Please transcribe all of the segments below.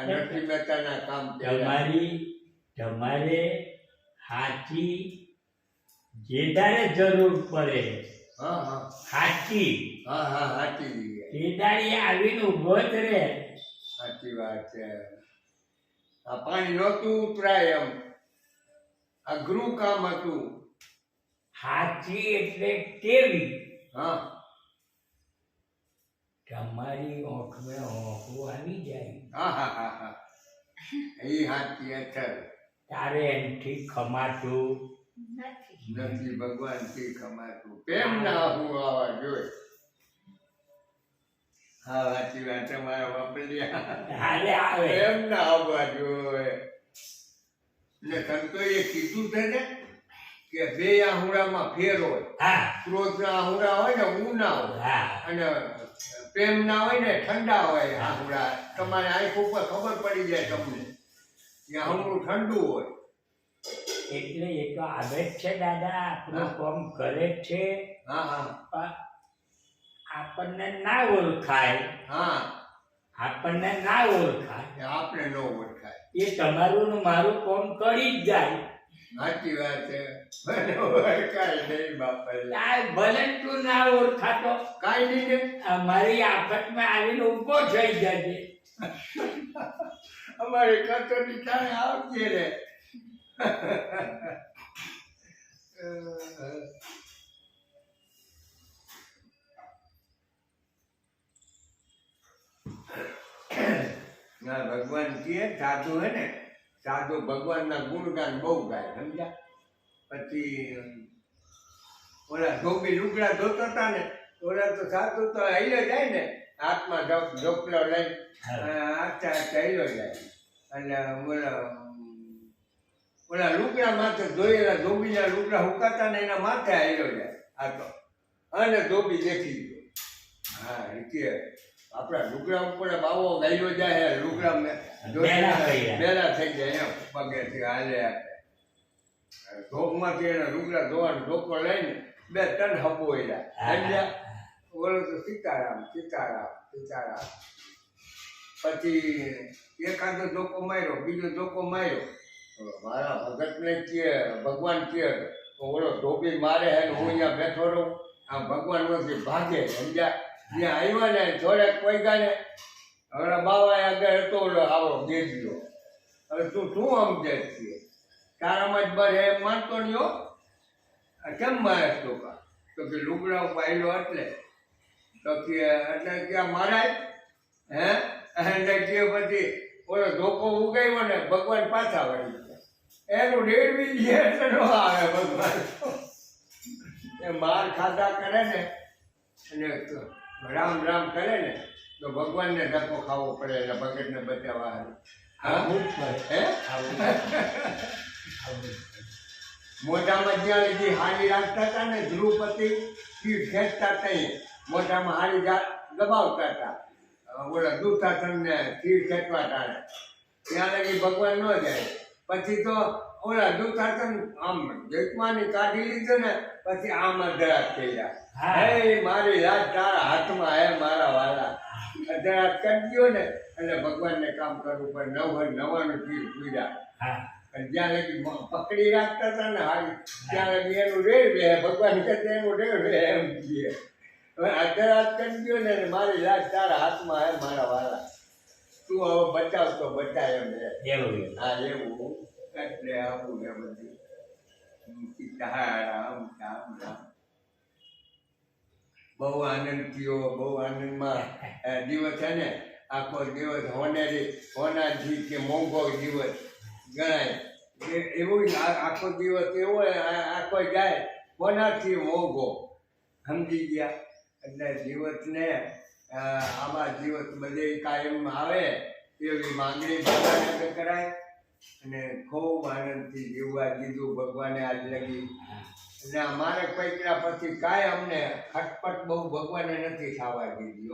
નરસિંહ મહેતાના કામ તમારે સાચી જેદારે જરૂર પડે સાચી જેદારી આવીને ઉભો જ રહે. સાચી વાત છે. આ પાણી નહોતું ઉતરાય એમ અઘરું કામ હતું. સાચી એટલે કેવી? હા તમારી આંખમાં આંખો આવી જાય. એ સાચી અસર તારે એમથી ખમાતું નથી. ભગવાનથી ખમાતું પ્રેમ ના હું આવા જોઈ. હા સાચી વાત તમારા વાપર્યા પ્રેમ ના આવવા જોઈએ. ને સંતોએ કીધું છે ને કે બે આહુડામાં ફેર હોય. ક્રોધ ના આહુડા હોય ને ઊના હોય અને પ્રેમ ના હોય ને ઠંડા હોય આહુડા. તમારે આંખ ઉપર ખબર પડી જાય તમને કે આહુડું ઠંડુ હોય. એટલે એ તો આવે જ છે દાદા, આપણું કામ કરે જ છે. આપણને ના ઓળખાય. આપણને ના ઓળખાય, આપણે ન ઓળખાય. એ તમારું ને મારું કામ કરી જ જાય. સાચી વાત છે. ઓળખાય નહીં બાપા. ભલે તું ના ઓળખાતો કાંઈ નહીં. અમારી આફતમાં આવીને ઊભો થઈ જજે. અમારે કટોરી ક્યારે આવજે રે. ના ભગવાન કે સાધુ હે ને સાધુ ભગવાનના ગુણગાન બહુ ગાય. સમજ્યા? પછી ઓલા ધોબી લુગડા ધોતા હતા ને ઓલા તો સાધુ તો હેલો જાય ને હાથમાં ઢોકલો લઈ આચા હેલો જાય. અને ઓલા લુગડા માથે ધોયેલા ધોબીના લુગડા હુકાતા ને એના માથે હેલો જાય. આ તો અને ધોબી દેખી ગયો. હા કે આપણા લુગડા ઉપર બાવો ગાયલો જાય. લુગડા બેલા થઈ જાય એમ પગેથી હાલે આપે. ધોકમાંથી એના લુગડા ધોવાનો ધોકો લઈને 2 ટન હબો એલા. ઓલો તો સીતારામ સીતારામ સીતારામ. પછી એકાદો ધોકો માર્યો, બીજો ધોકો માર્યો. મારા ભગતને કે ભગવાન કે ઓલો ધોબી મારે હે હું અહીંયા બેઠો રહું. આ ભગવાન નથી ભાગે. સમજ્યા? જ્યાં આવ્યા ને થોડેક કોઈ ગાને હવે બાવા આગળ હતો ઓલો આવો દેજો. હવે તું શું સમજે છીએ? તારામાં જ બર એમ માનતો નહીં હો. કેમ મારે તો કે લુગડા પાયલો એટલે તો કે એટલે ક્યાં મારાય હે એટલે કે પછી ઓલો ધોકો ઉગાવ્યો ને ભગવાન પાછા વળી ગયા. એનું રેડવી છે એટલે ન આવે ભગવાન. એ માર ખાધા કરે ને અને રામ રામ કરે ને તો ભગવાનને ધક્કો ખાવો પડે એટલે ભગતને બચાવવા. મોઢામાં જ્યાં લગી હાડી રાખતા હતા ને ધ્રુપતિ પીઠ ખેંચતા તઈ મોઢામાં હાડી દબાવતા હતા. ઓલા દુશાસનને ખીર ખેંચવા ટાણે ત્યાં લગી ભગવાન ન જાય. પછી તો ઓલા દુશાસન આમ જયમાની કાઢી લીધો ને પછી આમ અધરાત થઈ જાય. હે મારી રાત તારા હાથમાં હે મારા વાલા. અધરાત કરી ગયો ને એટલે ભગવાનને કામ કરવું પડે. 99 ખીર પૂજા. જ્યાં લગી પકડી રાખતા હતા ને હારી ત્યાં લગી એનું રેડવે. ભગવાન કરતા એનું રેડવે એમ કહીએ. હવે અધરાત કરી ગયો ને મારી રાત તારા હાથમાં હે મારા વાલા. તું હવે બચાવ તો બચાય એમ હે. હા એવું એટલે આવું ને બધું. રામ રામ રામ. બહુ આનંદ થયો. બહુ આનંદમાં દિવસ છે ને આખો દિવસ હોનાથી કે મોંઘો દિવસ ગણાય. એવું આખો દિવસ એવો આખો જાય હોનાથી મોંઘો. સમજી ગયા? એટલે દિવસને આવા દિવસ બધે કાયમ આવે એવી માંગણી ભગવાને કરાય અને ખૂબ આનંદથી જીવવા દીધું ભગવાને આજ લગી. અને અમારે પૈકરા પછી કાંઈ અમને ખટપટ બહુ ભગવાને નથી ખાવા દીધી.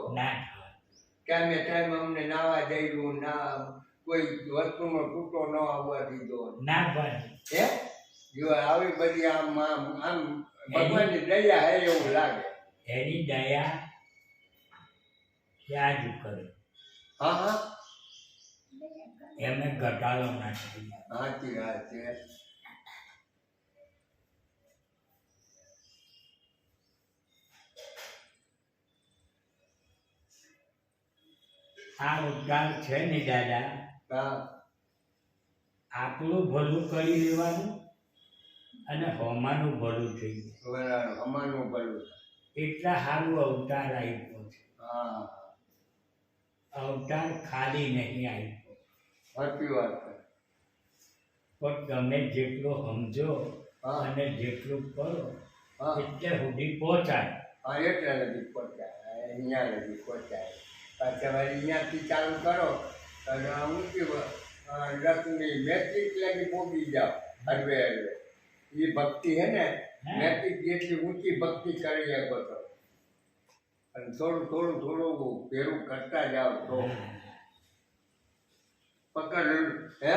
ટાઈમે ટાઈમ અમને નાવા દઈશું ના કોઈ વસ્તુનો તૂટો ન આવવા દીધો. હે જો આવી બધી આમ આમ ભગવાનની દયા હે એવું લાગે. એની દયા ક્યાં જ કરે. હા એમને ઘટાડો ના થઈ જાય. સાચી વાત છે. આ અવતાર છે ને દાદા, હા આપણું ભલું કરી લેવાનું અને હોમાનું ભલું થઈ જાય. બરાબર, અમાનું ભલું. એટલા સારું અવતાર આપ્યો છે. હા અવતાર ખાલી નહીં આપ્યો, સાચી વાત છે. પણ તમે જેટલું સમજો હા. અને જેટલું કરો હા એટલે સુધી પહોંચાય. હા એટલે નજીક પહોંચાય, અહીંયા નજીક પહોંચાય. પાછા વળી અહીંયાથી ચાલુ કરો અને ઊંચી લક્ષ્મી મેટ્રિક લગી પહોંચી જાઓ હરવે હરવે. એ ભક્તિ હે ને, મેટ્રિક જેટલી ઊંચી ભક્તિ કરી શકો છો. અને થોડું થોડું થોડું ભેરું કરતા જાઓ તો પકડ હે.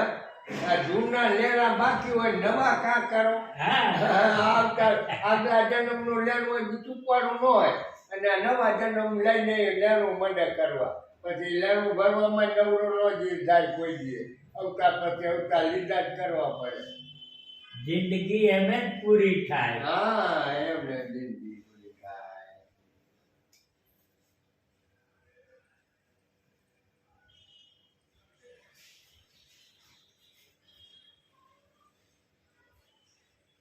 આ જૂના લેણા બાકી હોય નવા કાં કરો. આગલા જન્મનું લેણું હોય ચૂકવાનું ન હોય અને આ નવા જન્મ લઈને લેણું મંડે કરવા. પછી લેણું ભરવામાં નવરો ન જ જાય કોઈ દીએ. અવતાર પછી અવતાર લીધા જ કરવા પડે. જિંદગી એમ જ પૂરી થાય. હા એમને જિંદગી પૂરી થાય.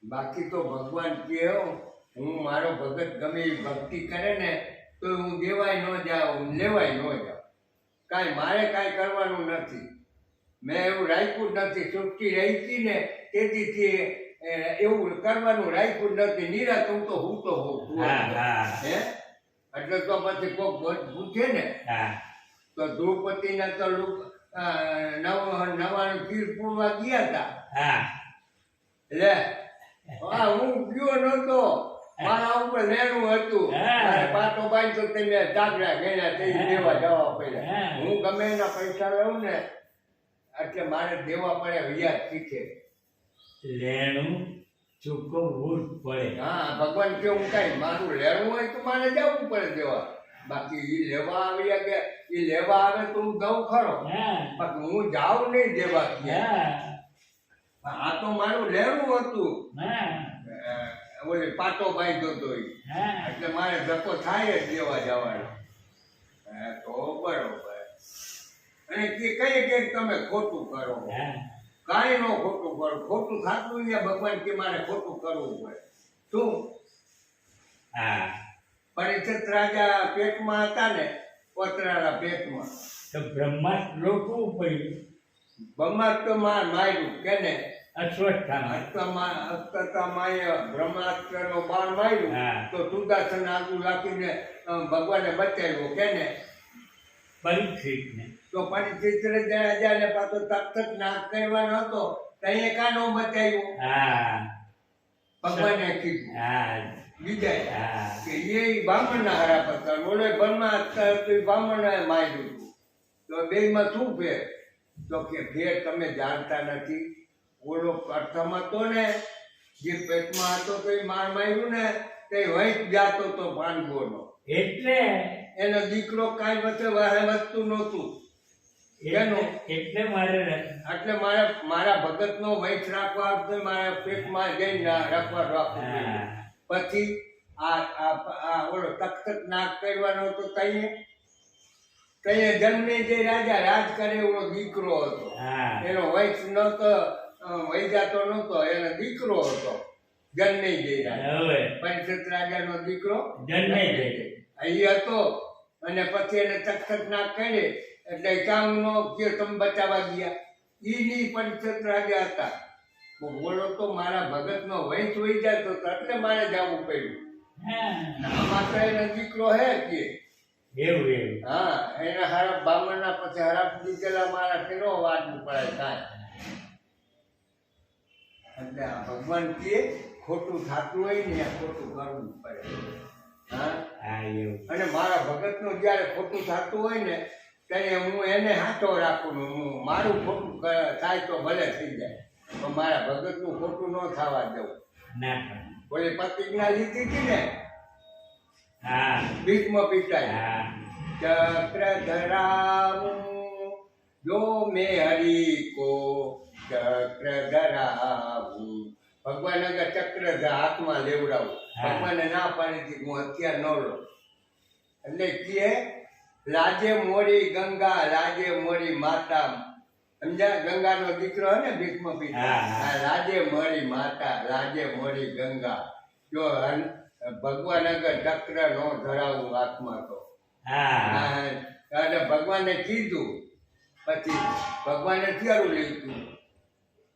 બાકી તો ભગવાન કહે હું મારો ભગત ગમે એ ભક્તિ કરે ને તો હું દેવાય ન જાઉં લેવાય ન જાઉં. કાંઈ મારે કાંઈ કરવાનું નથી. મેં એવું રાખ્યું જ નથી. સુખી રહી હતી ને તેથી એવું કરવાનું રાખ્યું જ નથી. નિરાત હું તો હોઉં. હે એટલે તો પછી કોઈક પૂછે ને તો દ્રૌપદીના તો નવાનું તીર પૂરવા ગયા હતા. લે હા હું ગયો નતો. મારા ઉપર લેણું હતું. મારે પાટો બાંધ્યો તો મેં દાદરા ગણ્યા તે દેવા જવા પડ્યા. હું ગમે એના પૈસા લઉં ને એટલે મારે દેવા પડે વ્યાજ શીખે. લેણું ચૂકવવું જ પડે. હા ભગવાન કેવું કાંઈ મારું લેણું હોય તો મારે જવું પડે દેવા. બાકી એ લેવા આવ્યા કે એ લેવા આવે તો હું દઉં ખરો, બાકી હું જાઉં નહીં દેવા. આ તો મારું લેણું હતું. ઓલી પાટો બાંધ્યો તો એટલે મારે ધક્કો થાય જ દેવા જવાનો. તો બરોબર. અને કઈ તમે ખોટું કરો. કાંઈ ન ખોટું કરો. ખોટું થતું ને ભગવાન કે મારે ખોટું કરવું પડે. શું પરીક્ષિત રાજા પેટમાં હતા ને, પોતરાના પેટમાં તો બ્રહ્માસ્ત્ર લોટવું પડ્યું. બ્રહ્માસ્ત્ર માર્યું કેને અશ્વત્થામા. બ્રહ્માસ્ત્રનો બાણ માર્યું તો સુદર્શન આગળ રાખીને ભગવાને બચાવ્યો કેને પરીક્ષિતને. તો પરીક્ષિત રાજાને પાછો તક્ષક નાશ કરવાનો હતો ત્યાં કાનો બચાવ્યો. ભગવાને કીધું બીજા કે એ બ્રાહ્મણના હારા હતા. ઓલે બ્રહ્માસ્ત્ર બ્રાહ્મણે માર્યું હતું. તો બેમાં શું ફેર? તો કે ફેર તમે જાણતા નથી. ઓલો પ્રથમ હતો ને જે પેટમાં હતો તો એ માર્યું ને તે વૈશ જાતો તો ભાનગોનો. એટલે એનો દીકરો કાંઈ વચ્ચે વધતું નહોતું. એટલે મારે મારા ભગતનો વૈશ રાખવા મારા પેટમાં જઈને રાખવું. પછી આ ઓલો તક્ષક નાશ કરવાનો હતો તઈએ જન્મે જે રાજા રાજ કરે એવો દીકરો હતો. એનો વૈશ નહોતો, વૈજાતો નહોતો, એનો દીકરો હતો જન્મેજય રાજા. પરીક્ષિત રાજાનો દીકરો જન્મેજય હતો. અને પછી એને તક્ષક નાશ કરે એટલે કામનો કે તમે બચાવવા ગયા. ઈ પરીક્ષિત રાજા હતા. બોલો તો મારા ભગતનો વંશ હોઈ જતો એટલે મારે જવું પડ્યું. આમાં તો એનો દીકરો હે કે એવું. હા એના હરફ બ્રાહ્મણના પછી હરફ દીધેલા મારા કેનો વાટવું પડે કાંઈ. એટલે આ ભગવાન કે ખોટું થતું હોય ને ખોટું કરવું પડે. અને મારા ભગતનું જયારે ખોટું થતું હોય ને ત્યારે હું એને હાથો રાખું. હું મારું ખોટું થાય તો ભલે થઈ જાય પણ મારા ભગતનું ખોટું ન થવા દઉં. ઓલી પ્રતિજ્ઞા લીધી હતી ને ભીષ્મ પિતાએ ચક્ર ધરાવું જો મેં હરી કો ચક્ર ધરાવું, ભગવાન આગળ ચક્ર હાથમાં લેવડાવું. હા. ભગવાનને ના પાડી હતી હું હથિયાર ન લઉં. એટલે કે લાજે મોરી ગંગા લાજે મોરી માતા, સમજ્યા? ગંગાનો દીકરો હે ને ભીષ્મ પિતા. હા, હા. હા, લાજે મોરી માતા લાજે મોરી ગંગા. જો ભગવાન આગળ ચક્ર નો ધરાવું હાથમાં તો. હા હા, અને ભગવાને કીધું, પછી ભગવાને હથિયારું લીધું.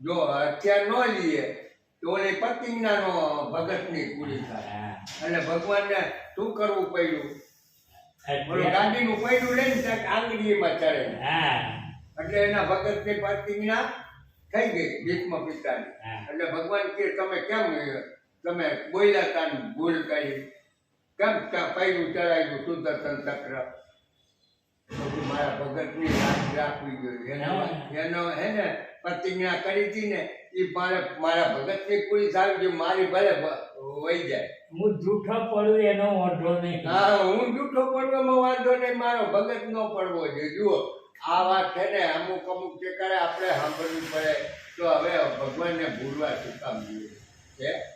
જો હથિયાર ન લઈએ તો ઓલી પતિજ્ઞાનો ભગતની પૂરી થાય. હા. અને ભગવાનને શું કરવું પડ્યું? ઓલું એટલે- ગાંધીનું પૈડું લઈને ત્યાં આંગળીમાં ચડે. હા એટલે એના ભગતની પ્રતિજ્ઞા થઈ ગઈ ભીષ્મ પિતાની. હા. એટલે ભગવાન કે તમે કેમ તમે બોલ્યા તા ને ભૂલ કરી, કેમ ત્યાં પૈડું ચડાવ્યું સુદર્શન ચક્ર? પછી મારા ભગતની રાખ રાખવી જોઈએ. એનો હે ને પ્રતિજ્ઞા કરી હતી ને એ મારા ભગતની પૂરી થવી જોઈએ. મારી ભલે વહી જાય. હું જૂઠો પડું એનો વાંધો નહીં. હા, હું જૂઠો પડવામાં વાંધો નહીં, મારો ભગત ન પડવો જોઈએ. જુઓ આ વાત છે ને અમુક અમુક ઠેકાણે આપણે સાંભળવી પડે. તો હવે ભગવાનને ભૂલવા શું કામ જોઈએ છે?